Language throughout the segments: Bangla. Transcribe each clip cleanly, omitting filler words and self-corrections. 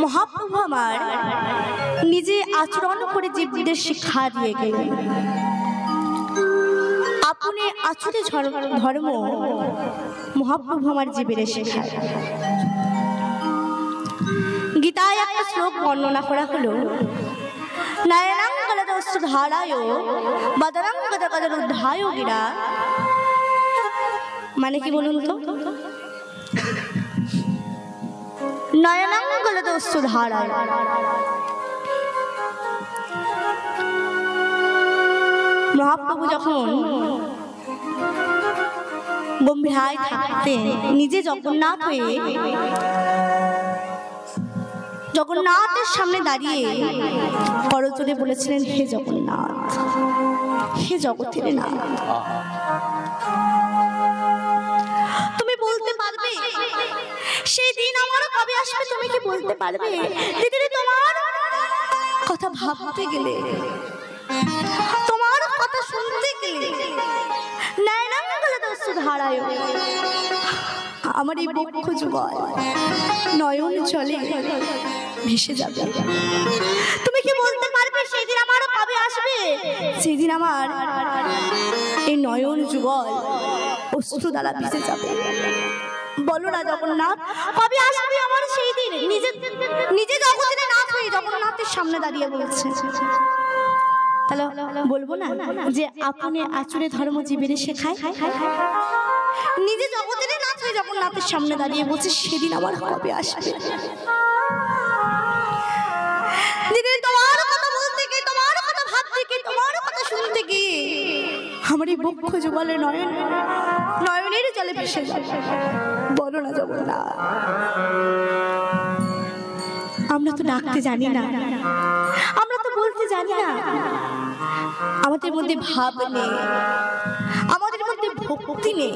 মহাপ্রভু আমার নিজে আচরণ করে জীবদের শিক্ষা দিয়ে গেলেন। আপনি আচরে ধর্ম মহাপ্রভু আমার জীবের শেখায়। গীতায় একটা শ্লোক বর্ণনা করা হলো, নয়নাং গলদস্যধারায় বদনং গদগদরুদ্ধায় গিরা। মানে কি বলুন তো? নয়নাং গলদস্যধারায়, মহাপ্রভু যখন গম্ভীরায় থাকতেন, নিজে জগন্নাথ হয়ে জগন্নাথের সামনে দাঁড়িয়ে করজোড়ে বলেছিলেন, হে জগন্নাথ, হে জগতের নাথ, তুমি বলতে পারবে সেই দিন আমার কবে আসবে? তুমি কি বলতে পারবে? দিদি, তোমার কথা ভাবতে গেলে, তোমার কথা শুনতে গেলে ধারায় আমার এই বক্ষ যুগল নয়ন চলে ভেসে যাবে। তুমি কি বলতে পারবে সেই দিন আমার কবে আসবে? সেই দিন আমার এই নয়ন যুগল অশ্রু দ্বারা ভেসে যাবে। বলো না জগন্নাথ, কবে আসবে আমার সেই দিন? নিজে জগতের নাথ হয়ে জগন্নাথের সামনে দাঁড়িয়ে বলছে। তাহলে বলবো না যে আপনি আচরে ধর্ম জীবের শেখায়? নিজে জগতের নাথ হয়ে জগন্নাথের সামনে দাঁড়িয়ে বলছে, সেদিন আমার কবে আসবে? দিদি, তোমার কথা বলতে গিয়ে, তোমার কথা ভাবতে গিয়ে, তোমার কথা শুনতে গিয়ে আমার এই বক্ষ যুগলে নয়নের জলে ভেসে যাবে। বলো না জগন্নাথ, আমরা তো ডাকতে জানি না, আমরা তো বলতে জানি না, আমাদের মধ্যে ভাব নেই, আমাদের মধ্যে ভক্তি নেই।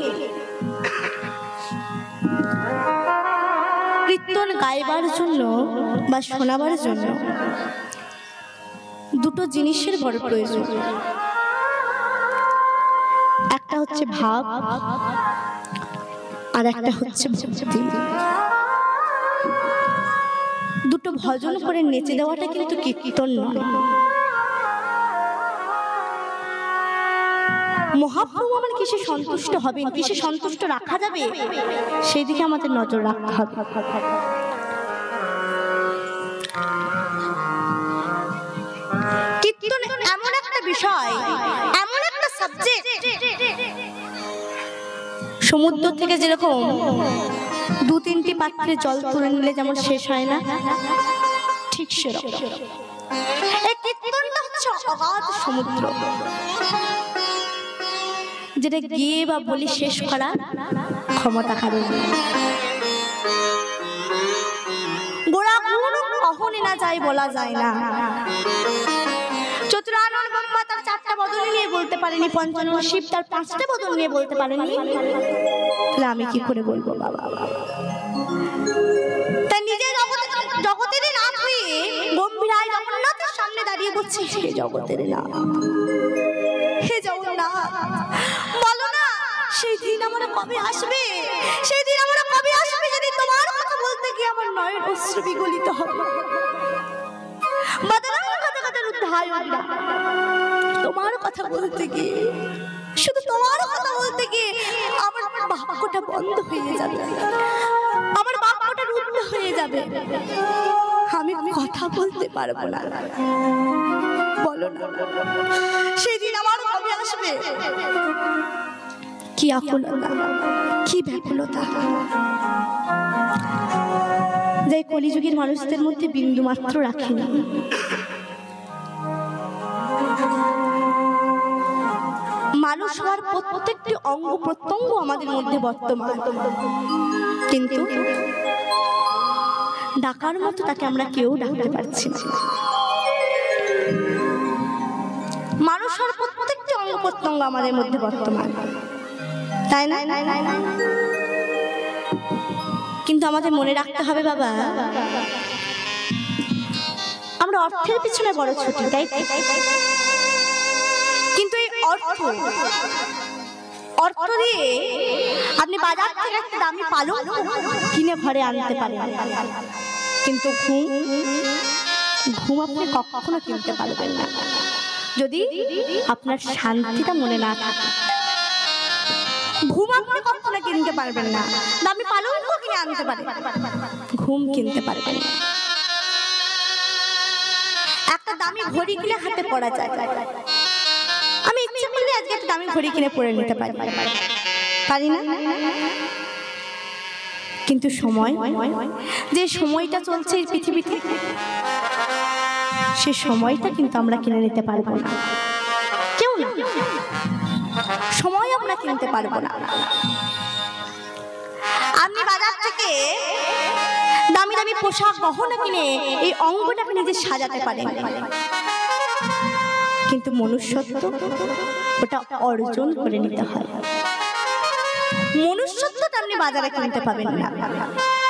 কীর্তন গাইবার জন্য বা শোনাবার জন্য দুটো জিনিসের বড় প্রয়োজন। একটা হচ্ছে ভাব, আর একটা হচ্ছে ভক্তি। দুটো ভজন করে নেচে দেওয়াটা কিন্তু কীর্তন নয়। মহাপ্রভু আমার কিসে সন্তুষ্ট হবেন, কিসে সন্তুষ্ট রাখা যাবে, সেই দিকে আমাদের নজর রাখতে হবে। কীর্তন এমন একটা বিষয়, এমন একটা সাবজেক্ট, সমুদ্র থেকে যেরকম 2-3টি পাত্রে জল তুলে নিলে যেমন শেষ হয় না, ঠিক সেরকম এই কীর্তনটা হচ্ছে অগাধ সমুদ্র, যেটা গিয়ে বা বলি শেষ করা ক্ষমতা কারণ। গোড়া গুণ কখনই না যায় বলা যায় না। চতুরানন ব্রহ্মা তার 4টা বদল নিয়ে বলতে পারেনি, পঞ্চানন শিব তার 5টা বদল নিয়ে বলতে পারেনি, তাহলে আমি কি করে বলবো বাবা? তাই নিজে জগতের নাথ হয়ে গম্ভীরায় জগন্নাথের সামনে দাঁড়িয়ে বলছে, হে জগতের নাথ, হে জগন্নাথ, বলো না সেই দিন আমার কবে আসবে? সেই দিন আমার কবে আসবে যদি তোমার কথা বলতে গিয়ে আমার নয়ন অশ্রু বিগলিত হবে? তোমার কথা বলতে গিয়ে, শুধু তোমার কথা বলতে গিয়ে আমার বাক্যটা বন্ধ হয়ে যাবে, আমার বাক্যটা রুদ্ধ হয়ে যাবে, আমি কথা বলতে পারবো না। বলো না সেদিন আমার কবে আসবে? কি আকুলতা, কি ব্যাকুলতা, যে কলিযুগের মানুষদের মধ্যে বিন্দু মাত্র রাখি না। মানুষ হওয়ার প্রত্যেকটি অঙ্গ প্রত্যঙ্গ আমাদের মধ্যে বর্তমান, কিন্তু ডাকার মতো তাকে আমরা কেউ ডাকতে পারছি না। মানুষ হওয়ার প্রত্যেকটি অঙ্গ প্রত্যঙ্গ আমাদের মধ্যে বর্তমান, তাই না? কিন্তু আমাদের মনে রাখতে হবে বাবা, আমরা অর্থের পিছনে বড় ছুটি, তাই? কিন্তু এই অর্থ দিয়ে আপনি বাজার থেকে একটা দামি পালক কিনে ঘরে আনতে পারেন, কিন্তু ঘুম ঘুম আপনি কখনো কিনতে পারবেন না যদি আপনার শান্তিটা মনে না থাকে। ঘুম আপনি কখনো কিনতে পারবেন না, আপনি পালঙ্ক কিনে আনতে পারেন, ঘুম কিনতে পারবেন না। একটা দামি ঘড়ি কিনে হাতে পরা যায়, আমি ইচ্ছে করলে আজকে একটা দামি ঘড়ি কিনে পরে নিতে পারি, পারি না? কিন্তু সময়, যে সময়টা চলছে এই পৃথিবীতে, সে সময়টা কিন্তু আমরা কিনে নিতে পারবো না, কেউ না। সময় আমরা কিনতে পারবো না। আপনি বাজার থেকে দামি দামি পোশাক গহনা কিনে এই অঙ্গটাকে নিজে সাজাতে পারেন, কিন্তু মনুষ্যত্ব ওটা অর্জন করে নিতে হয়। মনুষ্যত্বটা আপনি বাজারে কিনতে পাবেন না,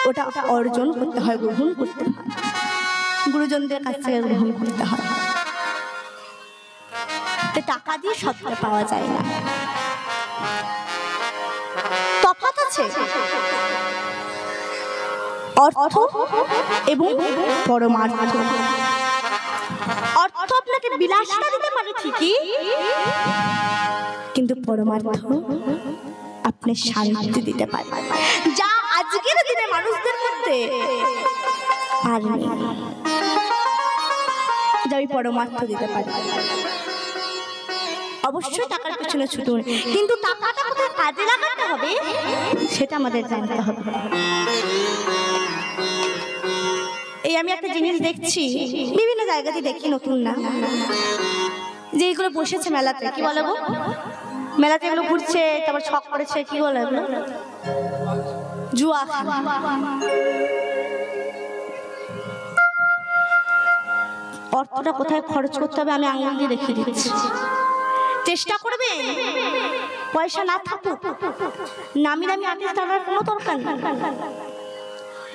ওটা অর্জন করতে হয়, গ্রহণ করতে হয়, গুরুজনদের কাছ থেকে গ্রহণ করতে হয়। টাকা দিয়ে সবটা পাওয়া যায় না, তফাৎ আছে অর্থ এবং পরমার্থ। অর্থ আপনাকে বিলাসিতা দিতে পারে ঠিকই, কিন্তু পরমার্থ আপনি শান্তি দিতে পারে, যা আজকের দিনে মানুষদের মধ্যে আর নেই, যা ওই পরমার্থ দিতে পারে। অবশ্যই টাকার পিছনে ছুটুন, কিন্তু টাকাটা কোথায় কাজে লাগাতে হবে সেটা আমাদের জানতে হবে। এই আমি একটা জিনিস দেখছি, বিভিন্ন জায়গাতে দেখি, নতুন না, যে এগুলো বসেছে মেলাতে, কি বলে গো, মেলাতে এগুলো ঘুরছে, তারপর ছক করেছে, কি বলে এগুলো, জুয়া। অর্থটা কোথায় খরচ করতে হবে আমি আঙুল দিয়ে দেখিয়ে দিচ্ছি। চেষ্টা করবে পয়সা না থাকুক, নামি দামি আর্টিস্ট আনার কোনো দরকার নেই,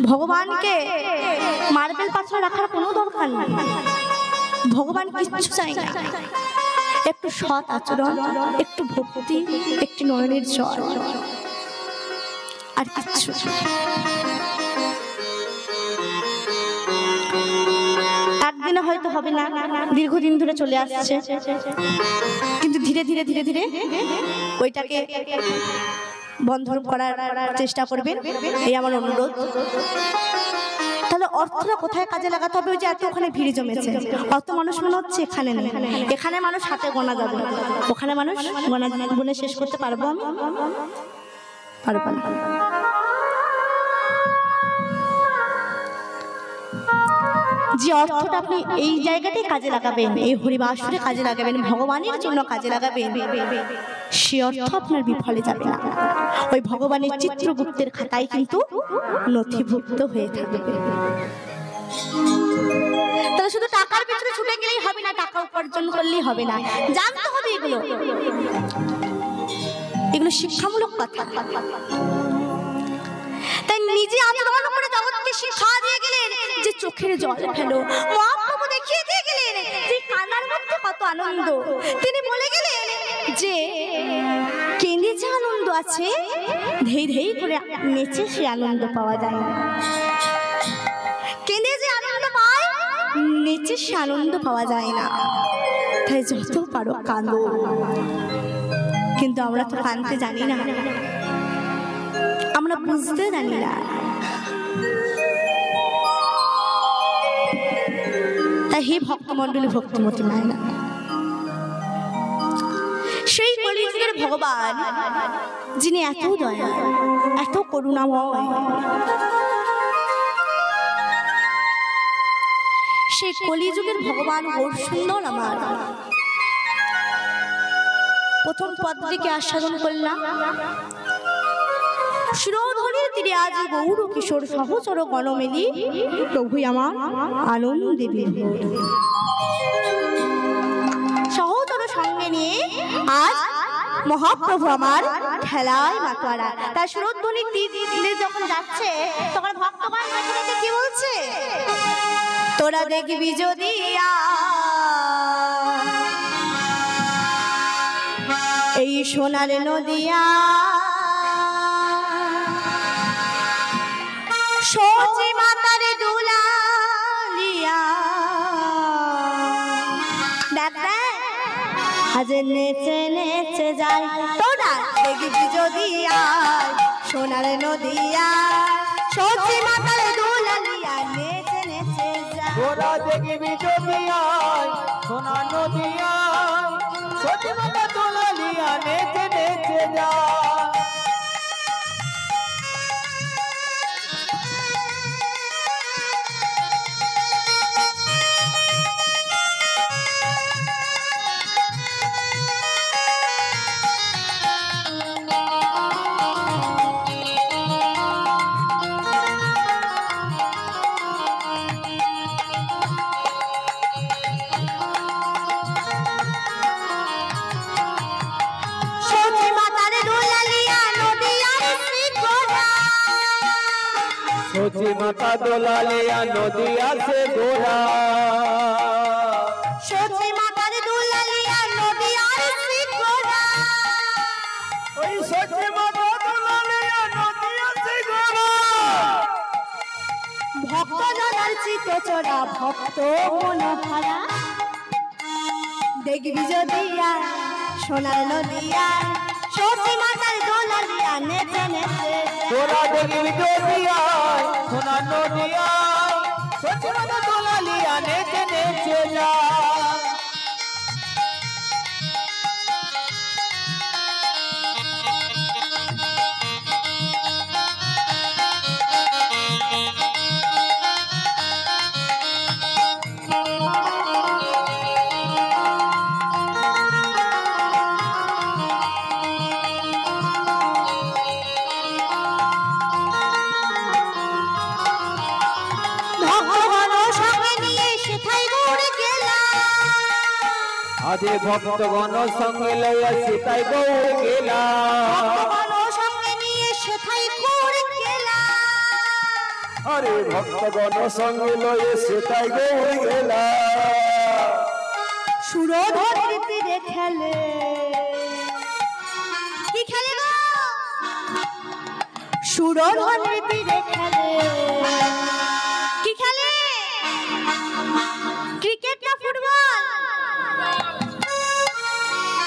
ভগবানকে মার্বেল পাথর রাখার কোনো দরকার নেই, ভগবান কিচ্ছু চাই না, একটু সৎ আচরণ, একটু ভক্তি, একটু নয়নের জল, আর কিচ্ছু। একদিনে হয়তো হবে না, দীর্ঘদিন ধরে চলে আসছে, কিন্তু ধীরে ধীরে ধীরে ধীরে ওইটাকে বন্ধ করার চেষ্টা করবেন, এই আমার অনুরোধ। তাহলে অর্থটা কোথায় কাজে লাগাতে হবে? ওই যে এত ওখানে ভিড় জমেছে, অত মানুষ মনে হচ্ছে এখানে নেই, এখানে মানুষ হাতে গোনা যাবে, ওখানে মানুষ গুনে শেষ করতে পারবো আমি? পারবো না। যে অর্থটা আপনি এই জায়গাতেই কাজে লাগাবেন, এই হরিবাসরে কাজে লাগাবেন, ভগবানের জন্য কাজে লাগাবেন, সে অর্থ আপনার বিফলে যাবে না, ওই ভগবানের চিত্রগুপ্তের খাতায় কিন্তু নথিভুক্ত হয়ে থাকবে। তাহলে শুধু টাকার পেছনে ছুটে গেলেই হবে না, টাকা উপার্জন করলেই হবে না, জানতে হবে এগুলো, এগুলো শিক্ষামূলক কথা। তাই নিজে আচরণ করে জগৎকে শিক্ষা দিয়ে গেলেন যে চোখের জল ফেলো, মহাপ্রভু দেখিয়ে দিয়ে গেলেন যে কান্নার মধ্যে কত আনন্দ। তিনি বলে গেলেন যে কেঁদে যে আনন্দ আছে, ধেই ধেই করে নেচে সে আনন্দ পাওয়া যায় না। কেঁদে যে আনন্দ পায়, নেচে সে আনন্দ পাওয়া যায় না। তাই যত পারো কাঁদো, কিন্তু আমরা তো কাঁদতে জানি না, আমরা বুঝতে জানি না। তাই হে ভক্তমণ্ডলী, ভক্তিমতী মায়েরা, সেই কলিযুগের ভগবান যিনি এত দয়া, এত করুণাময়, সেই কলিযুগের ভগবান গৌর সুন্দর আমার প্রথম পদটিকে আস্বাদন করলাম। সুরধনির তীরে আজ গৌর কিশোর সহচর গণমেলি, প্রভু আমার আনন্দে বিভোর। সহচর সঙ্গে নিয়ে আজ মহাপ্রভু আমার খেলায় মাতোয়ারা। তার সুরধ্বনির তীরে যখন যাচ্ছে তখন ভক্তগণ দেখে কি বলছে, তোরা দেখবি যদি এই সোনার নদিয়া, সচি মাতার দুলা আজ নেচে নেচে যাই তোরা দেখবি যদি আয় সোনার নদিয়া সত্যি মাতাল দুলালিয়া নেচে নেচে যাই তোরা দেখবি যদি আয় সোনার নদিয়া সত্যি মাতাল দুলালিয়া নেচে নেচে যাই सोची माता दुलालिया नदिया से गोरा सोची माता दुलालिया नदिया से गोरा ओई सोची माता दुलालिया नदिया से गोरा भक्त जनार चित चोरा भक्त मन भरा देखबी जदिया सोनार नदिया सोची माता दुलालिया नेचे नेचे तोरा देखबी जदिया सोनार नदिया सोची माता दुलालिया नेचे नेचे जा आदि भक्तगण संगे लया सीताई गौर गेला भक्तगण संगे निये सीताई गौर गेला अरे भक्तगण संगे लया सीताई गौर गेला সুরধর তীরে খেলে কি খেলে গো সুরধর তীরে খেলে কি খেলে ক্রিকেট না ফুটবল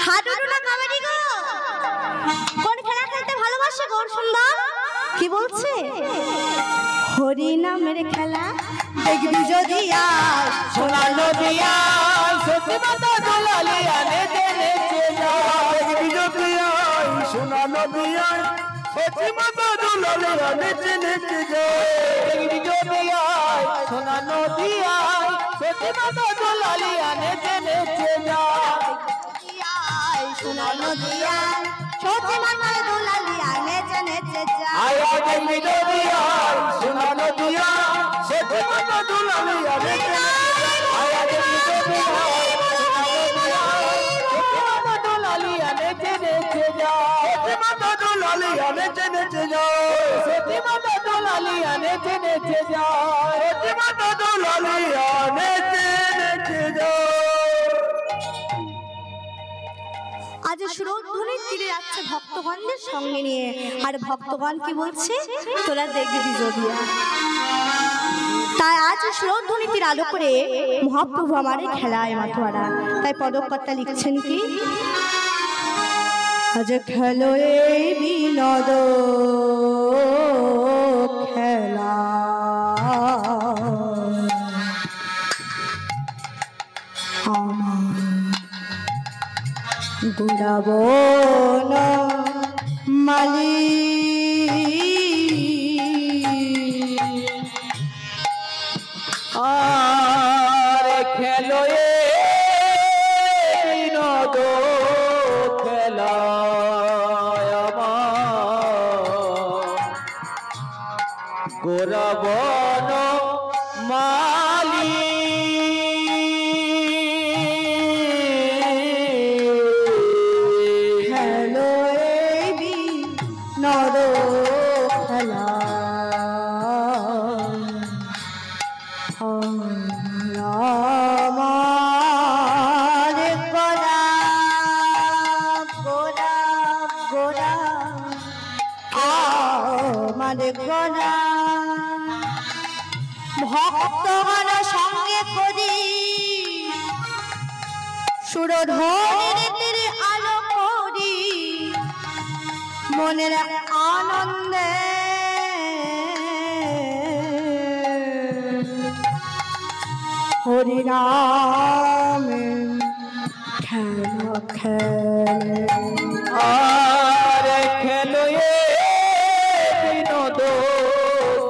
হাডুডু না কাবাডি গো কোন খেলা খেলতে ভালোবাসে গো সুন্দর কি বলছে হরি নামের খেলা দেখবি যদি আয় সোনার নদিয়া সত্যি মাতা দুলালিয়া নেচে নেচে যায় দেখবি যদি আয় সোনার নদিয়া সত্যি মাতা দুলালিয়া নেচে নেচে যায় দেখবি যদি আয় সোনার নদিয়া সত্যি মাতা দুলালিয়া নেচে নেচে যায় সোনার নদিয়া সত্যি মাতা দুলালিয়া নেচে নেচে যায় আয়া দেখবি যদি আয় সোনার নদিয়া সত্যি মাতা দুলালিয়া নেচে নেচে আয়া দেখবি যদি আয় नेचे नेचे जाओ सती माता दुलालिया नेचे नेचे जाओ सती माता दुलालिया नेचे नेचे जाओ सती माता दुलालिया नेचे नेचे जाओ আজ সুরধ্বনির তীরে যাচ্ছে ভক্তগণদের সঙ্গে নিয়ে আর ভক্তগণ কি বলছে তোরা দেখবি যদি তাই আজ সুরধ্বনির তীর আলো করে মহাপ্রভু আমারে খেলায় মাথোয়ারা তাই পদকর্তা লিখছেন কি আজ খেলো এই বিনোদ খেলা গুড়াবন মালি আরে খেলো বিনোদ খেলা গোরাবন মালি খেলো এই বিনোদ খেলা আমার গোরা গোরা গোরা আমার গোরা ভক্তগণ সঙ্গে করি সুরধ্বনির মনের আনন্দে হরি নাম খেলা খেলে আর খেলো এ বিনোদ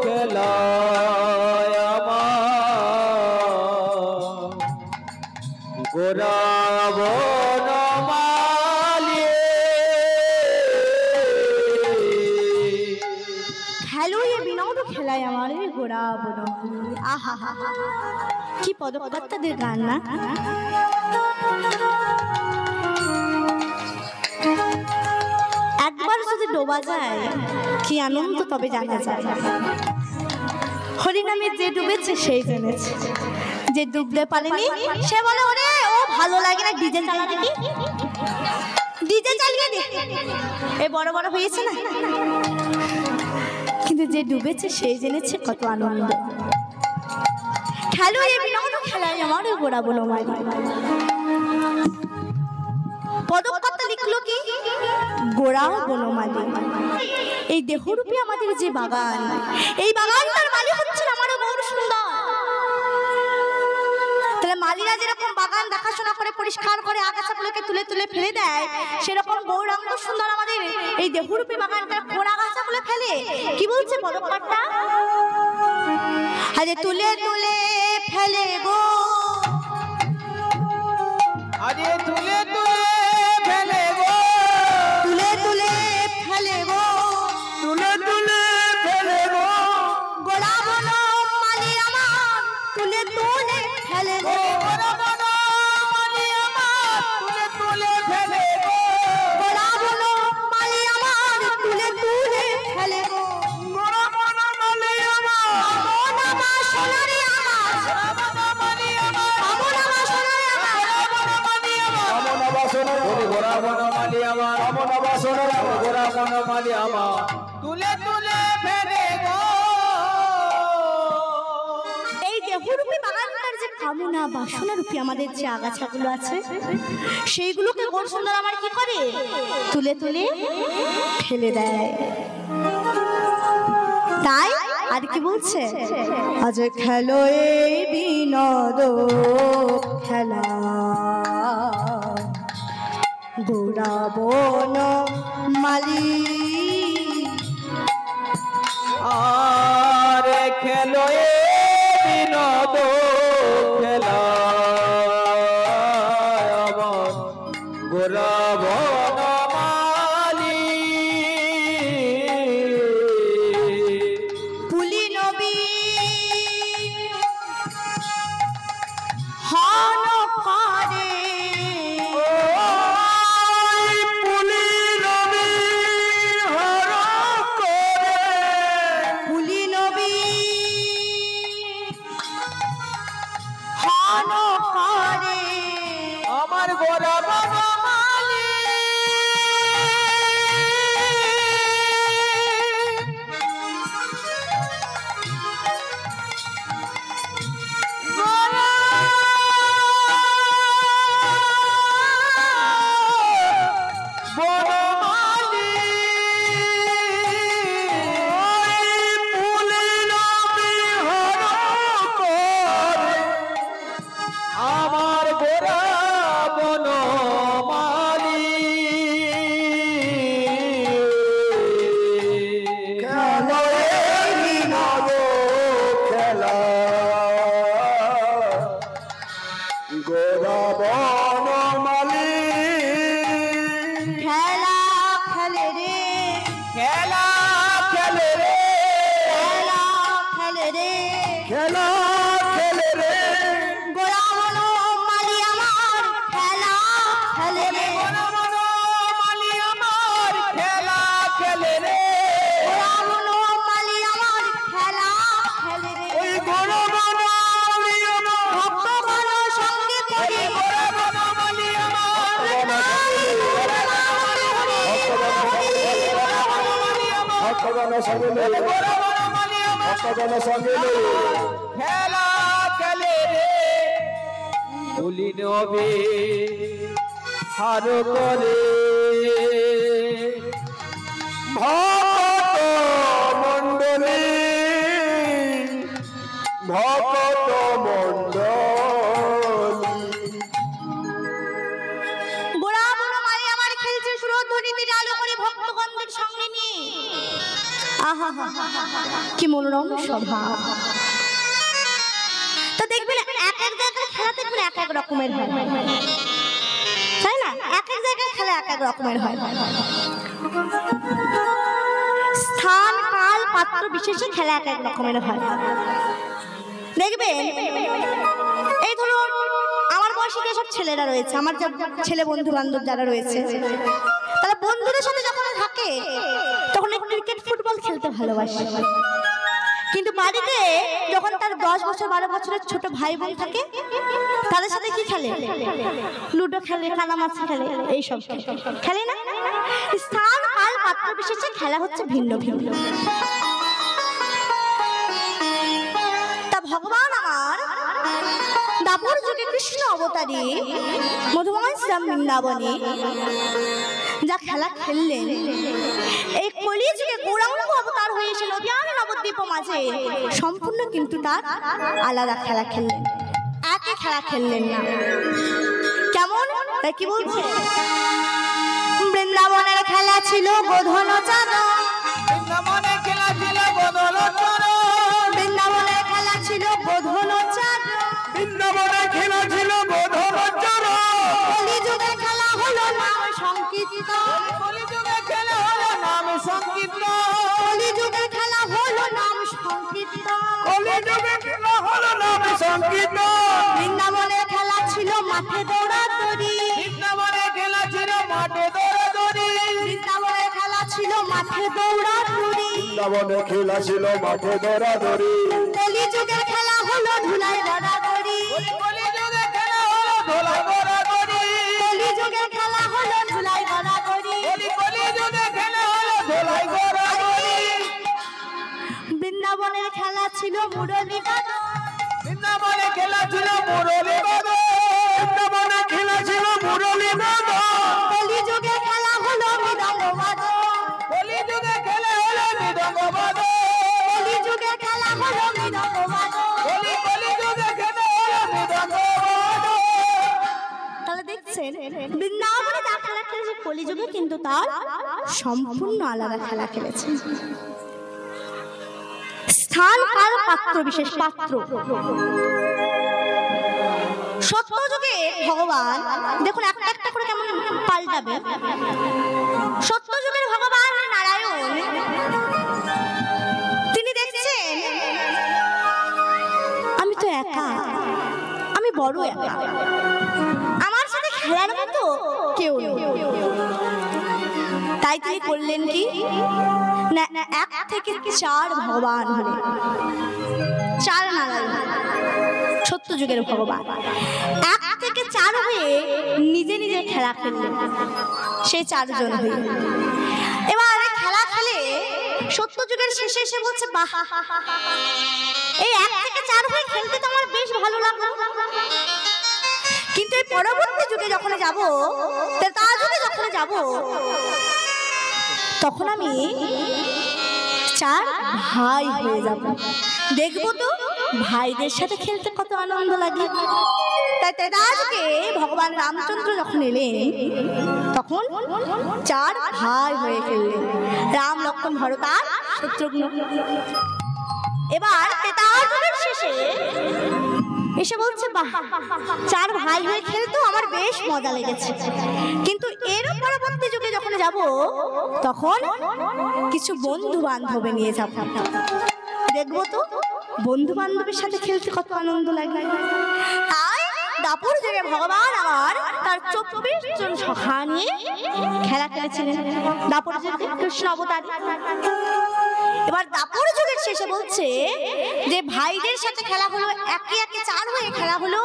খেলা গোরা বনমালী খেলো এ বিনোদ খেলায় আমার গোরা বনমালী। আহা কি পদকর্তাদের গান না। একবার যদি ডোবা যায় কি আনন্দ তবে জানা যায়। হরিনামে যে ডুবেছে সেই জেনেছে, যে ডুবতে পারেনি সে বলে ওরে ও ভালো লাগে না, ডিজে চালা দেখি, ডিজে চালিয়ে দে, এ বড় বড় হয়েছে না। কিন্তু যে ডুবেছে সেই জেনেছে কত আনন্দ। খেলো এ বিনোদ খেলায় আমার গোরা বনমালী। পদকর্তা লিখলো কি গোরা বনমালী। এই দেহরূপী আমাদের যে বাগান, এই বাগানটার মালিক হচ্ছেন আমার গৌর সুন্দর। তাহলে মালিরা যেরকম বাগান দেখাশোনা করে পরিষ্কার করে আগাছাগুলোকে তুলে তুলে ফেলে দেয়, সেরকম গৌরাঙ্গ সুন্দর আমাদের এই দেহরূপী বাগানটার কোন আগাছাগুলো ফেলে। কি বলছে পদকর্তা? আরে তুলে তুলে ফেলে গো, আরে তুলে তুলে ফেলে গো, তুলে তুলে ফেলে গো, তুলে তুলে ফেলে গো গোরা বনমালী আমার, তুলে তুলে ফেলে গো, গোরা বনমালী আমার, তুলে তুলে ফেলে গো গোরা বনমালী আমার, তুলে তুলে ফেলে গো, গোরা বনমালী আমার, আমন আমার সোনারে আমার, বনমালী আমার, আমন আমার সোনারে আমার, বনমালী আমার, আমন বাসনা গোরা বনমালী আমার, আমন বাসনা গোরা বনমালী আমার, তুলে তুলে ফেলে গো। এই দেহরূপী বাগানটার যে কামনা বাসনা রূপী আমাদের যে আগাছাগুলো আছে, সেইগুলোকে গৌর সুন্দর আমার কি করে তুলে তুলে ফেলে দেয়। তাই আর কি বলছে? আজ খেলো এই বিনোদ খেলা গোরা বনমালী। আর খেলো এ বিনোদ খেলা আমার গোরা বনমালী। পুলি নবী হন করে, ওই পুলি নবী হর করে, পুলি নবী হন করে আমার গোরা বনমালী। গোরা বনমালী, ওই পুলি নবী হর করে, আমার গোরা বনমালী। খেলো এই বিনোদ খেলা গোরা বনমালী। খেলা খেলে রে, খেলা খেলে রে, খেলা খেলে রে, খেলা খেলে রে, গোরা বনমালী আমার, খেলা খেলে রে, গোরা বনমালী আমার, খেলা খেলে রে, গোরা বনমালী আমার, খেলা খেলে রে। ওই গোরা বনমালী আমার, ভক্তগণ সঙ্গে করে গোরা বনমালী আমার, ভক্তগণ সঙ্গে লই, গোরা বনমালী আমার, ভক্তগণ সঙ্গে লই, খেলা খেলে রে, পুলি নবী হার করে, ভক্ত মণ্ডলী ভক্ত মণ্ডলী গোড়া বড় মারি আমার খেলছে সুরধ্বনিতে আলো করে ভক্তগণদের সঙ্গে নিয়ে। আহা কি মনোরম সভা। তো দেখবেন এক এক জায়গায় খেলা দেখবেন এক এক রকমের হয়, তাই না? এক এক জায়গায় খেলা এক এক রকমের হয়। স্থান কাল পাত্র বিশেষে খেলা এক এক রকমের হয়। দেখবেন এই ধরুন আমার বয়সী যেসব ছেলেরা রয়েছে, আমার ছেলে বন্ধু বান্ধব যারা রয়েছে, তারা বন্ধুদের সাথে যখন থাকে তখন ক্রিকেট ফুটবল খেলতে ভালোবাসে। কিন্তু বাড়িতে যখন তার 10 বছর 12 বছরের ছোট ভাই বোন থাকে তাদের সাথে কি খেলে? লুডো খেলে, কানামাছি খেলে, এইসব খেলে না? স্থান কাল পাত্র বিশেষে খেলা হচ্ছে ভিন্ন ভিন্ন। তা ভগবান আমার দাপর যুগে কৃষ্ণ অবতারী মধুময় শ্যাম বৃন্দাবনে যা খেলা খেললেন, এই কলি যুগে গৌরাঙ্গ অবতার হয়ে এসে নদিয়ার নবদ্বীপ মাঝে সম্পূর্ণ কিন্তু তার আলাদা খেলা খেললেন, একই খেলা খেললেন না। কেমন? তাই কি বলছে? বৃন্দাবনের খেলা ছিল গোধন চাঁদন, বৃন্দাবনের খেলা ছিল গোধন চাঁদন, বৃন্দাবনের খেলা ছিল গোধন চাঁদন, বৃন্দাবনের খেলা ছিল গোধন চাঁদন, কলিযুগের খেলা হলো নাম সংকীর্তন, কলিযুগের খেলা হলো নাম সংকীর্তন, কলিযুগের খেলা হলো নাম সংকীর্তন, কলিযুগে খেলা হলো নাম সংকীর্তন, বৃন্দাবনের খেলা ছিল মাঠে দৌড়াদৌড়ি, বৃন্দাবনের খেলা ছিল মাঠে দৌড়াদৌড়ি, বৃন্দাবনের খেলা ছিল মাঠে দৌড়াদৌড়ি, বৃন্দাবনের খেলা ছিল মাঠে দৌড়াদৌড়ি, কলিযুগের খেলা হলো ধুলায় গড়াগড়ি, কলিযুগের খেলা হলো ধুলায় গড়াগড়ি, কলিযুগের খেলা হলো ধুলায় গড়াগড়ি, কলিযুগের খেলা হলো ধুলায় গড়াগড়ি, বৃন্দাবনের খেলা ছিল মুরলী বাদন, বৃন্দাবনের খেলা ছিল মুরলী বাদন, বৃন্দাবনের খেলা ছিল মুরলী বাদন, কলিযুগের খেলা হলো মৃদঙ্গ বাদন, কলিযুগের খেলা হলো মৃদঙ্গ বাদন, কলিযুগের খেলা হলো মৃদঙ্গ বাদন। কলিযুগের খেলা হলো মৃদঙ্গ বাদন। তাহলে দেখছেন বৃন্দাবনে যা খেলা খেলেছে কলিযুগে কিন্তু তার সম্পূর্ণ আলাদা খেলা খেলেছে। স্থান কাল পাত্র বিশেষ পাত্র। সত্য যুগে ভগবান দেখুন একটা একটা করে কেমন পাল্টাবে। সত্য যুগের ভগবান নারায়ণ তিনি দেখছেন আমি তো একা, আমি বড় একা, আমার সাথে খেলার মতো কেউ নেই। তাই তিনি করলেন কি না, 1 থেকে 4 ভগবান হলেন, 4 নারায়ণ সত্য যুগের ভগবান 1 থেকে 4 হয়ে নিজে নিজে খেলা খেললেন, সেই 4 জন হয়ে। এবার খেলা খেলে সত্য যুগের শেষে এসে বলছে বাহ, এই 1 থেকে 4 হয়ে খেলতে তো আমার বেশ ভালো লাগলো, কিন্তু এই পরবর্তী যুগে যখন যাব, তার যুগে যখন যাব, তখন আমি 4 ভাই হয়ে যাব, দেখবো তো ভাইদের সাথে খেলতে কত আনন্দ লাগে। তাই তেদাজকে ভগবান রামচন্দ্র যখন এলেন তখন 4 ভাই হয়ে খেললেন, রাম লক্ষ্মণ ভরত আর শত্রুঘ্ন। এবার তেতাজের শেষে এসে বলছে বাহ, 4 ভাই হয়ে খেলতেও আমার বেশ মজা লেগেছে, কিন্তু এর পরবর্তী যুগে যখন যাব তখন কিছু বন্ধু বান্ধব নিয়ে যাব, দেখবো তো বন্ধু বান্ধবের সাথে খেলতে কত আনন্দ লাগে। তাই দাপুর যুগে ভগবান আমার তার 24 জন সখা নিয়ে খেলা খেলেছিলেন, দাপুর যুগে কৃষ্ণ অবতার। এবার দাপুর যুগের শেষে বলছে যে ভাইদের সাথে খেলা হলো, একে একে 4 হয়ে খেলা হলো,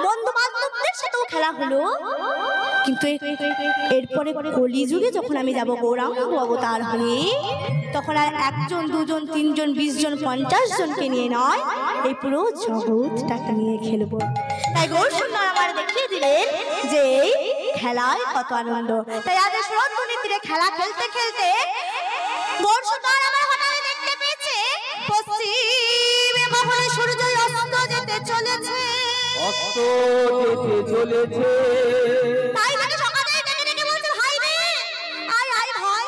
বন্ধু বান্ধবদের সাথেও খেলা হলো, কিন্তু এরপরে কলিযুগে যখন আমি যাব গৌরাঙ্গ অবতার হয়ে, তখন আর 1 জন 2 জন 3 জন 20 জন 50 জনকে নিয়ে নয়, এই পুরো জগৎটাকে নিয়ে খেলবো। তাই গৌর সুন্দর আমার দেখিয়ে দিলেন যে খেলায় কত আনন্দ। তাই আজ সুরধ্বনির তীরে খেলা খেলতে খেলতে বর্ষকাল আমার হঠাৎ দেখতে পেয়েছে পশ্চিমে কখনো সূর্য অস্ত যেতে চলেছে। অস্ত যেতে চলেছে। তাই দেখে সকালে ডেকে ডেকে বলছে ভাই রে আয় আয় ভাই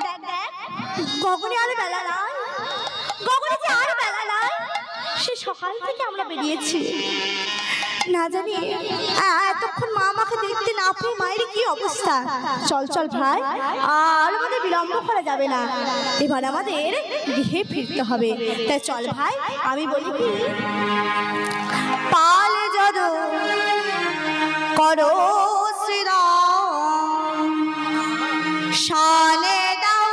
দেখ দেখ গগনে আর বেলা নাই, গগনে যে আর বেলা নাই। সে সকাল থেকে আমরা বেরিয়েছি, না জানি এতক্ষণ মা আমাকে দেখতে না পেয়ে মায়ের কি অবস্থা। চল চল ভাই, আর আমাদের বিলম্ব করা যাবে না, এবার আমাদের গৃহে ফিরতে হবে। তাই চল ভাই, আমি বলি কি পাল যদ করো শ্রীরাম শানে দাও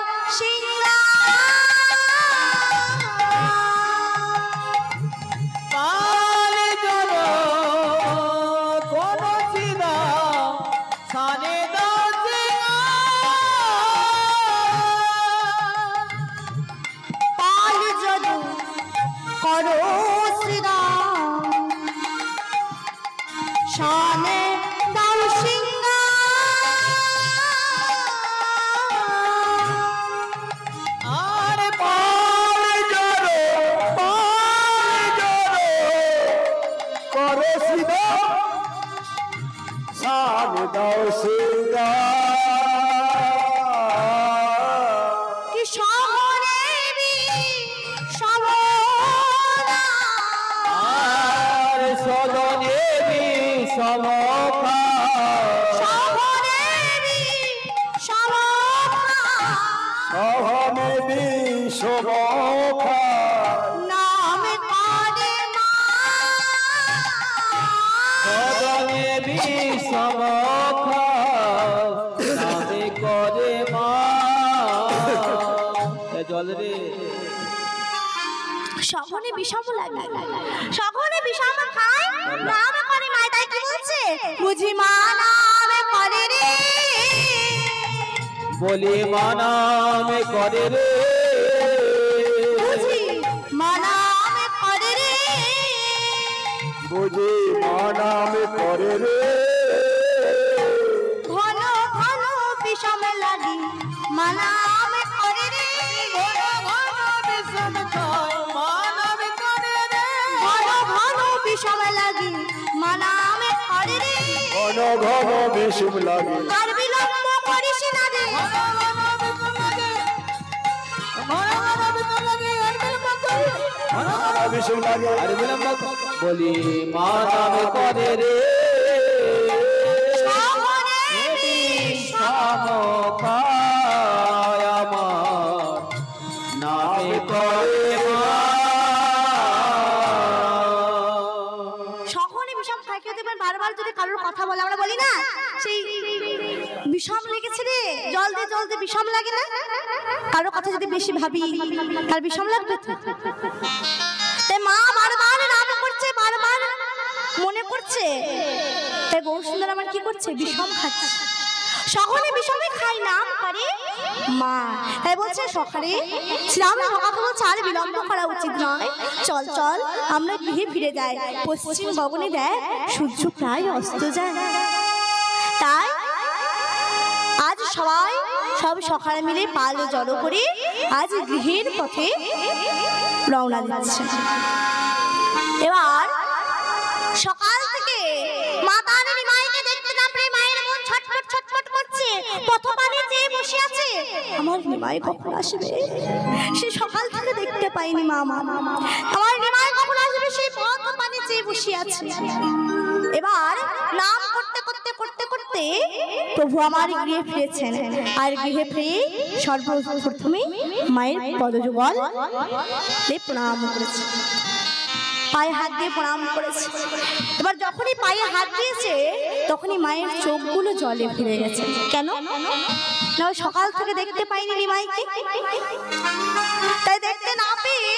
শানে দাও সিংহা আর পাল জড়ো করো সিদা শানে দাও সিংহা। কি শহরেরই সবনা আর সদনেবি সমখা। শহরেরই সবনা সহনেবি সমখা। নামে করে মা সদনেবি সমখা। নামে করে মা। জল রে সকলে বিষম লাগে, সকলে বিষম খায় নামে করে মায়। তাই কি বলছে বুঝি মা নামে করে রে, বলি মা নামে করে রে। বুঝি মা নামে করে রে, বুঝি মা নামে করে রে। ঘন ঘন বিষম লাগি মা নামে করে রে, ঘন ঘন বিষম লাগি মা নামে করে রে। ঘন ঘন বিষম লাগে। আর বিলম্ব করিস না রে, বিষম লাগে। আর বিলম্ব বলি মা নামে করে রে। শহরেরই সমখায় আমার নামে করে মা। সকলে বিষম খায়। কেউ দেখবেন বারবার যদি কারোর কথা বলে, আমরা বলি না সেই বিষম লেগেছে রে, জল দে জল দে, বিষম লাগে না? কারোর কথা যদি বেশি ভাবি তার বিষম লাগবে তো। তাই মা বারবার নাম করছে, বারবার মনে করছে, তাই গৌরসুন্দর আমার কি করছে বিষম খাচ্ছে। সকলে বিষমে খাই নাম করে মা। তাই বলছে সকালে শ্রীরাম সকালে বলছে আর বিলম্ব করা উচিত নয়, চল চল আমরা গৃহে ফিরে যাই। পশ্চিম গগনে দেখ সূর্য প্রায় অস্ত যায়। তাই আজ সবাই সব সকালে মিলে পাল জড়ো করে আজ গৃহের পথে রওনা দিচ্ছে। এবার সকাল থেকে মাতা রানী মায়েকে দেখতে না পেরে মায়ের মন ছটফট ছটফট করছে, পথপানে চেয়ে বসে আছে আমার নিমাই কখন আসবে। সে সকাল থেকে দেখতে পাইনি মা, আমার নিমাই কখন আসবে সেই পথপানে চেয়ে বসে আছে। এবার নাম করতে করতে করতে করতে প্রভু আমার গৃহে ফিরেছেন। আর গৃহে ফিরে সর্বপ্রথমে মায়ের পদযুগল প্রণাম করেছে, পায়ে হাত দিয়ে প্রণাম করেছে। এবার যখনই পায়ে হাত দিয়েছে তখনই মায়ের চোখগুলো জলে ভরে গেছে। কেন না সকাল থেকে দেখতে পাইনি নিমাইকে, তাই দেখতে না পেয়ে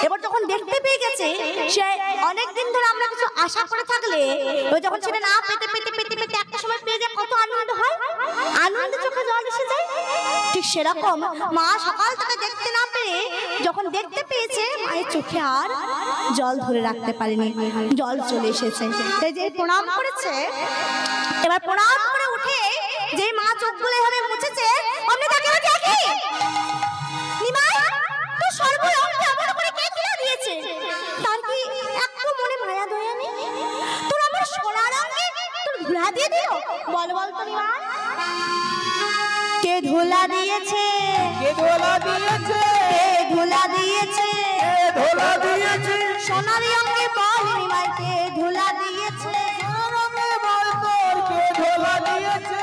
এবার যখন দেখতে পেয়ে গেছে, সে অনেকদিন ধরে আমরা কিছু আশা করে থাকলে যখন সেটা না পেতে পেতে পেতে পেতে একটা সময় পেয়ে যায় কত আনন্দ হয়, আনন্দে চোখে জল এসে যায়। ঠিক সেরকম মা সকাল থেকে দেখতে না পেয়ে যখন দেখতে পেয়েছে মায়ের চোখে আর জল ধরে রাখতে পারেনি, জল চলে এসেছে। তাই যে প্রণাম করেছে, এবার প্রণাম করে উঠে যে মা চোখগুলো এভাবে মুছেছে অমনি তাকে দেখি ধুলা দিয়ে দিল? বল বল তো নিমাই, কে ধুলা দিয়েছে? কে ধুলা দিয়েছে? কে ধুলা দিয়েছে? কে ধুলা দিয়েছে? সোনারি অঙ্গে বল নিমাই, কে ধুলা দিয়েছে? রঙে বল তোর কে ধুলা দিয়েছে?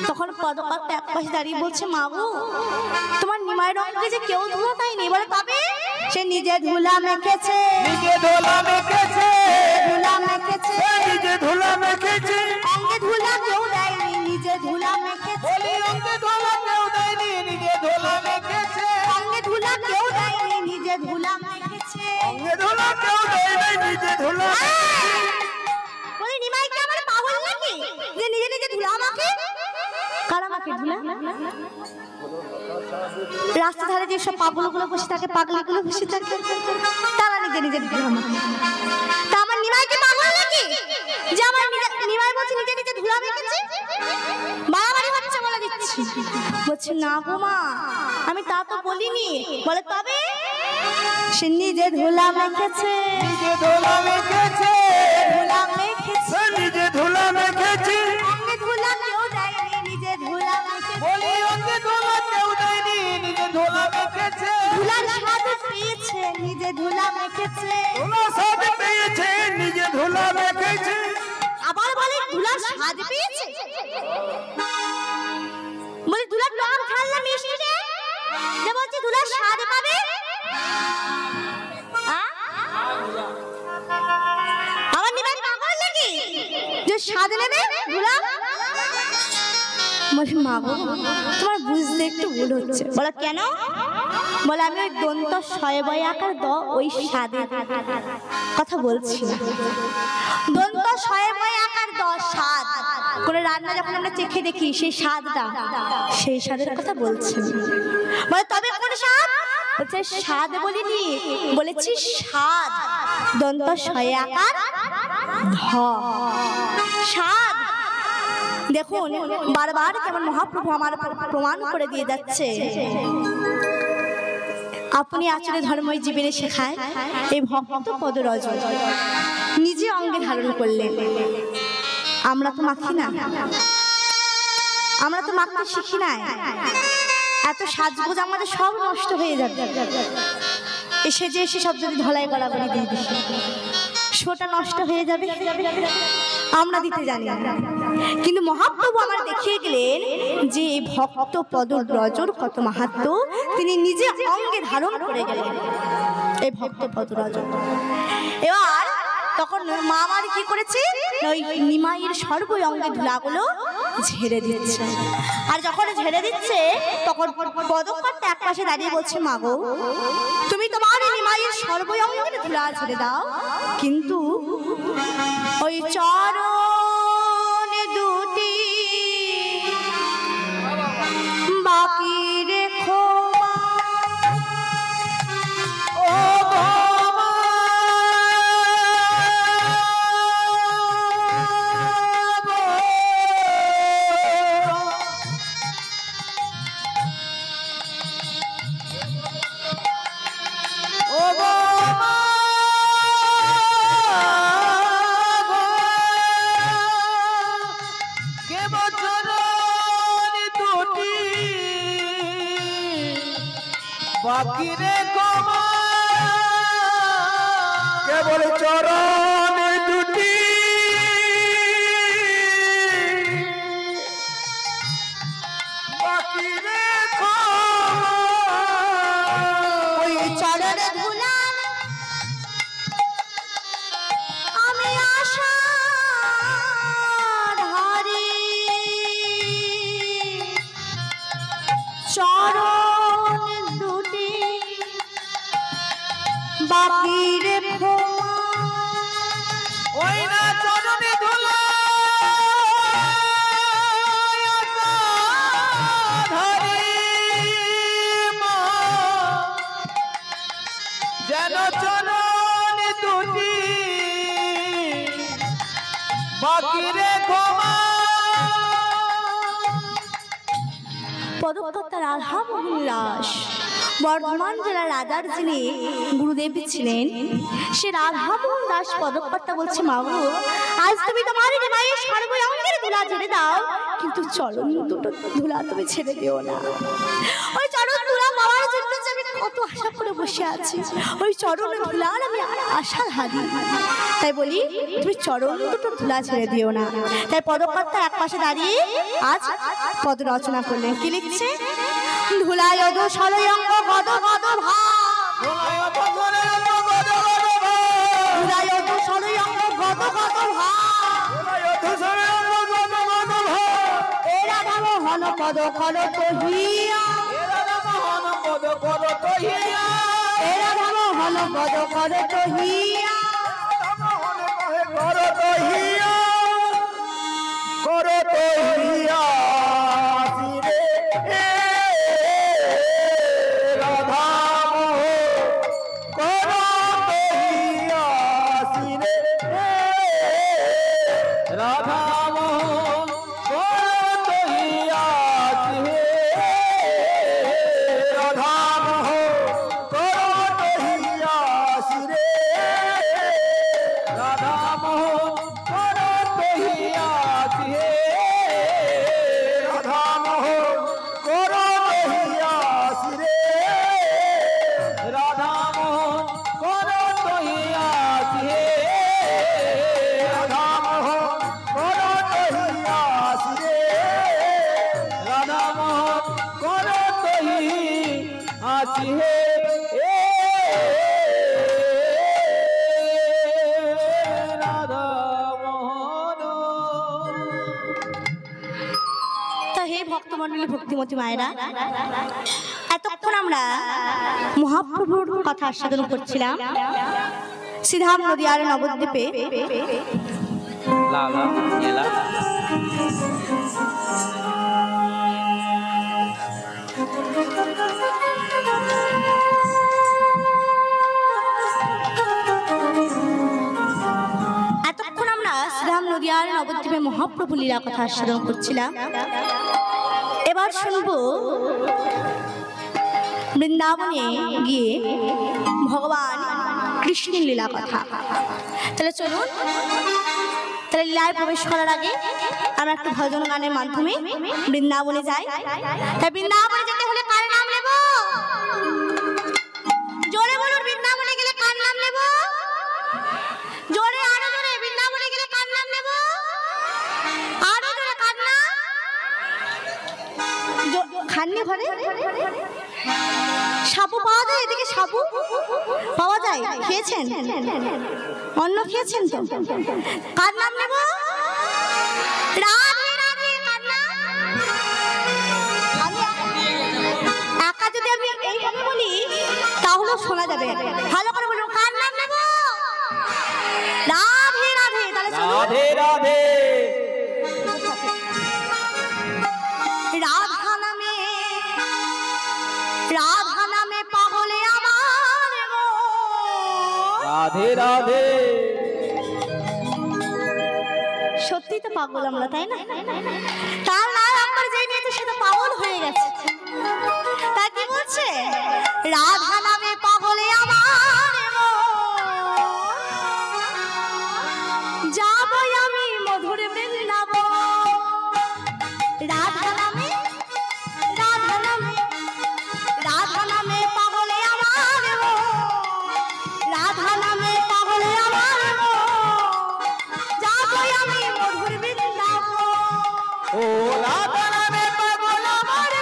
তখন পদকারটা এক পাশে দাঁড়িয়ে বলছে, মা গো, তোমার নিমাই রঙকে যে কেউ ধুলা দেয়নি। বলে তবে সে নিজে ধুলা মেখেছে, নিজে ধুলা মেখেছে, ধুলা মেখেছে, নিজে ধুলা মেখেছে। অঙ্গে ধুলা কেউ দেয়নি, নিজে ধুলা মেখেছে। বলি অঙ্গে ধুলা কেউ দেয়নি, নিজে ধুলা মেখেছে। অঙ্গে ধুলা কেউ দেয়নি, নিজে ধুলা মেখেছে। অঙ্গে ধুলা কেউ দেয়নি, নিজে ধুলা। বলি নিমাই কি আমার পাগল নাকি যে নিজে নিজে ধুলা মাখে? কারা মাখে ধুলা? রাস্তা ধারে যে সব পাগলগুলো বসে থাকে, পাগলিগুলো বসে থাকে, তারা নিজে নিজে ধুলা মাখে। তা আমার নিমাই কি পাগল নাকি যে আমার নিমাই বলছে নিজে নিজে ধুলা মেখেছে? বাড়াবাড়ি হচ্ছে বলে দিচ্ছি। বলছে না গো মা, আমি তা তো বলিনি। বলে তবে সে নিজে ধুলা মেখেছে, নিজে ধুলা মেখেছে, ধুলা মেখেছে, নিজে ধুলা মেখেছে। অঙ্গে ধুলা কেউ দেয়নি, নিজে ধুলা মেখেছে। বলি অঙ্গে ধুলা কেউ দেয়নি, নিজে ধুলা মেখেছে। ধুলার স্বাদ পেয়েছে, নিজে ধুলা মেখেছে। ধুলা স্বাদ পেয়েছে, নিজে ধুলা মেখেছে। আবার বলে ধুলার স্বাদ পেয়েছে? বলে ধুলার টক ঝাল না মিষ্টি রে? যে বলছে ধুলার স্বাদ পাবে? আমার নিমাই পাগল নাকি যে স্বাদ নেবে ধুলা? বলে মা গো, তোমার বুঝতে একটু ভুল হচ্ছে। বলে কেন? বলে আমি ওই দন্ত শয়বয় আকার দ ওই স্বাদের কথা বলছি না। দন্ত শয়বয় আকার দ স্বাদ, কোন রান্না যখন আমরা চেখে দেখি সেই স্বাদটা, সেই স্বাদের কথা বলছি। বলে তবে কোন স্বাদ? বলছে স্বাদ বলিনি, বলেছি স্বাদ। দন্ত শয় আকার ধ স্বাদ। দেখুন বারবার কেমন মহাপ্রভু আমার প্রমাণ করে দিয়ে যাচ্ছে। আপনি আচরে ধর্মই জীবনে শেখায় এই ভক্ত পদরজ নিজে অঙ্গে ধারণ করলেন। আমরা তো মাখি না, আমরা তো মাখতে শিখি না। এত সাজগোজ আমাদের সব নষ্ট হয়ে যাবে। এসে যে এসে সব যদি ধলাই গড়াগড়ি দিয়ে দিই, শোটা নষ্ট হয়ে যাবে। আমরা দিতে জানি না, কিন্তু মহাপ্রভু আমার দেখিয়ে গেলেন যে এই ভক্ত পদরজর কত মাহাত্ম্য তিনি নিজে অঙ্গে ধারণ করে গেলেন এই ভক্ত পদরজ। এবার তখন মা আমার কি করেছে, ওই নিমাইয়ের সর্বই অঙ্গে ধুলাগুলো ঝেড়ে দিচ্ছে। আর যখন ঝেড়ে দিচ্ছে তখন পদকর্তা এক পাশে দাঁড়িয়ে বলছে, মা গো, তুমি তোমার নিমাইয়ের সর্বই অঙ্গে ধুলা ঝেড়ে দাও, কিন্তু ওই চরণ দুটি বাকি রেখো। বাকি রে গোমা কেবল চরণ দুটি বাকি রে ওই চরণে ধুলা আমি আশা ধারি চরণ দুটি বাকি রেখো। ওই না চরণে ধুলা যেন চরণ দুটি বাকি রেখো। পদকর্তা রাধামোহন দাস বর্ধমান জেলার রাজার যিনি গুরুদেব ছিলেন সে রাধামোহন দাস পদকর্তা বলছে, মাগো আজ তুমি তোমার মায়ের সর্বরঙ্গের ধুলা ছেড়ে দাও, কিন্তু চরণ দুটো ধুলা তুমি ছেড়ে দিও না। ওই চরণ ধুলা পাওয়ার জন্য আমি কত আশা করে বসে আছি, ওই চরণ ধুলার আমি আশা হারি। তাই বলি তুমি চরণ দুটো ধুলা ছেড়ে দিও না। তাই পদকর্তা এক পাশে দাঁড়িয়ে আজ পদ রচনা করলেন। কি লিখছে? ধুলায় সরয়ঙ্গ গদ গদ ভাব, ধুলায় সরয়ঙ্গ গদ গদ ভাব, এ রাধা মোহন পদ কর কহিয়া, এ রাধা মোহন পদ কর কহিয়া, ভক্তমণ্ডলী ভক্তিমতী মায়েরা, এতক্ষণ আমরা মহাপ্রভুর কথা আস্বাদন করছিলাম শ্রীধাম নদিয়ার নবদ্বীপে। এতক্ষণ আমরা শ্রীধাম নদিয়ার নবদ্বীপে মহাপ্রভু লীলা কথা আস্বাদন করছিলাম। এবার শুনবো বৃন্দাবনে গিয়ে ভগবান কৃষ্ণের লীলা কথা। তাহলে চলুন, তাহলে লীলায় প্রবেশ করার আগে আমরা একটু ভজন গানের মাধ্যমে বৃন্দাবনে যাই। তাই বৃন্দাবনে যেতে হলে কার নাম নেব? জোরে বলুন, বৃন্দাবনে গেলে কার নাম নেব? জোরে, আরো জোরে, বৃন্দাবনে গেলে কার নাম নেব? আরো জোরে, কার নাম? খাননি ঘরে সাবু পাওয়া যায়? এদিকে সাবু পাওয়া যায়? খেয়েছেন? অন্ন খেয়েছেন তো? কার নাম নেব? রাধে রাধে। কার নাম? একা যদি আমি এইভাবে বলি তাহলে শোনা যাবে, ভালো করে বলুন, কার নাম নেব? রাধে রাধে। তাহলে রাধে রাধে। রাধা নামে পাগলে আমার রাধে রাধে। সত্যি তো পাগল আমরা, তাই না? তার নাম আমরা যে নিয়েছে সে তো পাগল হয়ে গেছে। তা কি বলছে? রাধা নামে পাগলে আমার যাবো আমি মধুর বৃন্দাবন। রাধা নামে, রাধা নামে, রাধা নামে পাগলে আমার, রাধা নামে পাগলে আমার যাবো আমি মধুর বৃন্দাবন। ও রাধা নামে পাগল আমার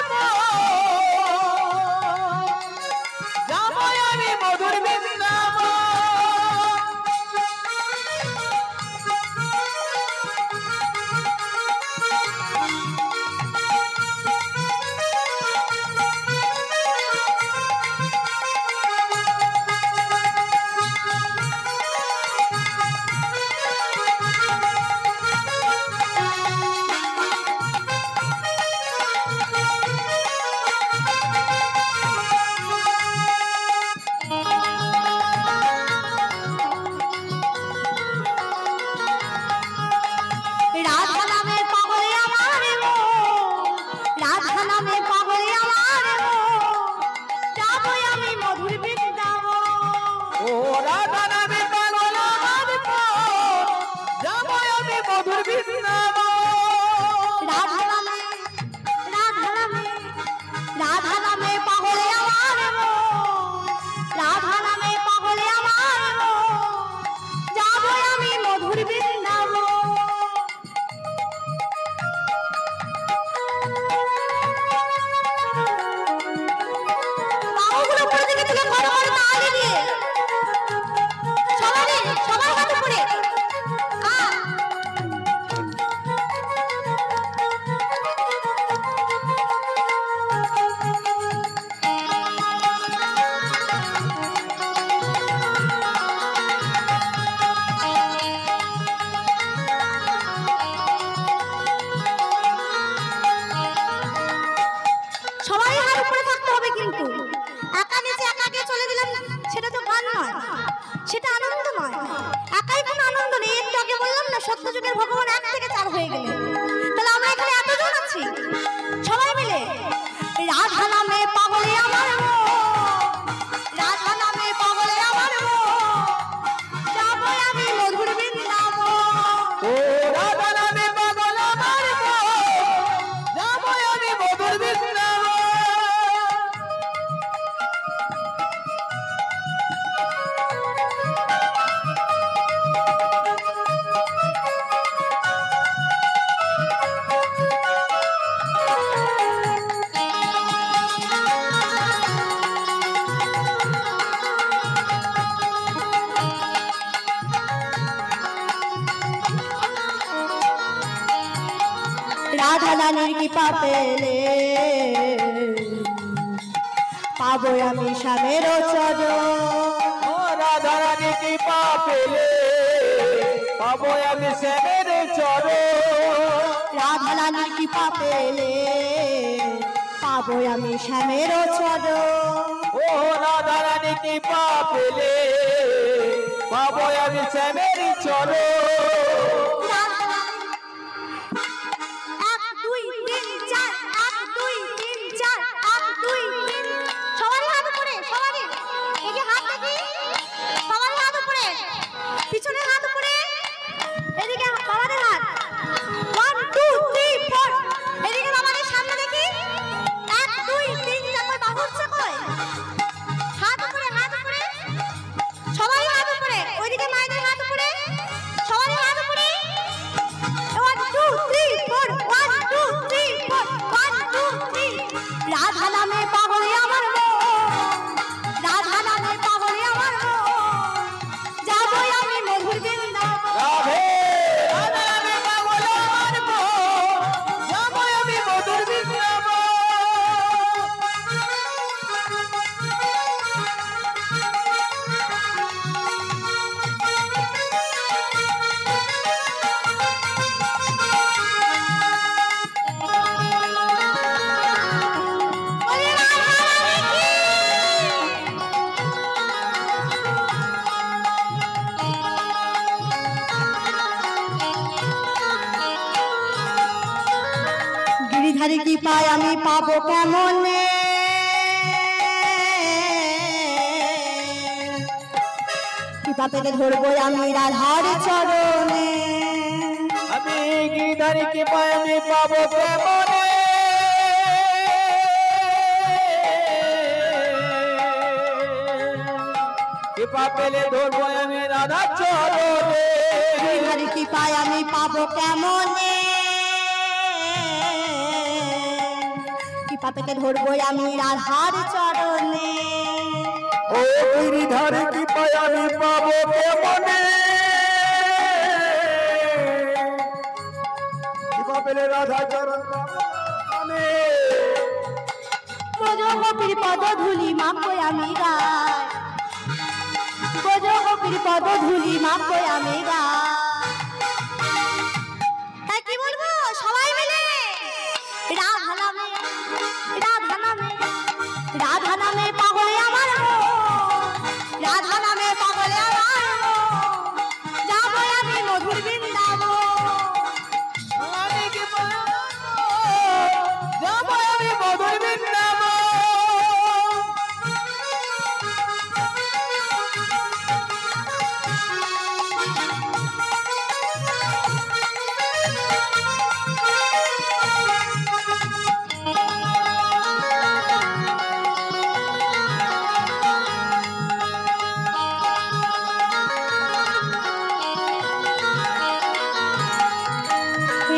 তুলে বড় বড় তালি দিয়ে সবাই হাত উপরে সত্যযুগের ভগবান 1 থেকে 4 হয়ে গেলেন তাহলে আমরা এখানে এতজন আছি সবাই মিলে রাধা নামে পাগলে আমার রাধা নামে পাগলে আমার যাব আমি মধুর বৃন্দাবন ও রাধা নামে পাগলে আমার যাব আমি মধুর বৃন্দাবন রাধা রানীর কৃপা পেলে পাবো আমি স্বামীর চরণ ও রাধা রানীর কৃপা পেলে পাবো আমি স্বামীর চরণ রাধা রানীর কৃপা পেলে পাবো আমি স্বামীর চরণ ও রাধা রানীর কৃপা পেলে পাবো আমি স্বামীর চরণ পিছনে হাত উপরে এদিকে বাবাদের হাত 1 2 3 4 এদিকে বাবাদের সামনে দেখি 1 2 3 4 বাহুর কই হাত উপরে সবাই হাত উপরে ওইদিকে মায়েদের হাত উপরে সবাই হাত উপরে 1 2 3 4 1 2 3 4 1 2 3 রাধা নামে পাগলে আমার রাধা নামে পাগলে আমার যাব আমি মধুর বৃন্দাবন রাধে রাধা নামে পাগলে আমার যাব আমি মধুর বৃন্দাবন গিরিধারী কি পাই আমি পাবো কেমনে কৃপা পেতে ধরবো আমি রাধার চরণে আমি গিরিধারী কৃপা আমি পাবো কেমনে কৃপা পেলে ধরবো আমি রাধা চরণে গিরিধারী কি পাই আমি পাবো কেমনে কৃপা পেতে ধরবো আমি রাধার চরণে ও গিরিধারী কৃপা আমি পাবো কেমনে কৃপা পেলে রাধা চরণ আমি গোপীর পদ ধুলি মাপো আমি গায় গোপীর পদ ধুলি মাপো আমি গায় তাই কি বলবো সবাই মিলে রাধা নামে রাধা নামে রাধা নামে পাগলে আমার রাধা নামে পাগলে আমার যাব আমি মধুর বৃন্দাবন যাব আমি মধুর বৃন্দাবন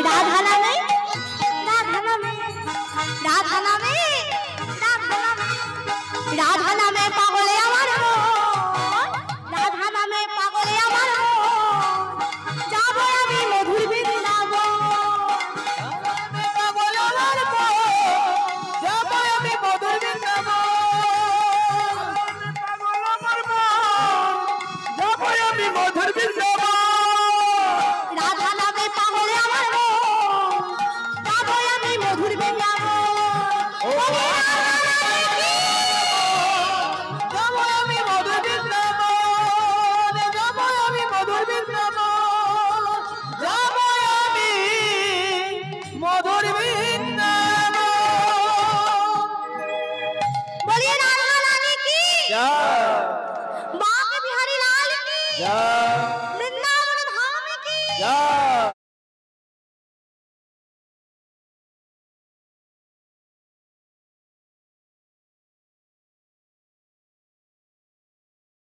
রাধা নামে রাধা নামে রাধা নামে রাধা নামে রাধা নামে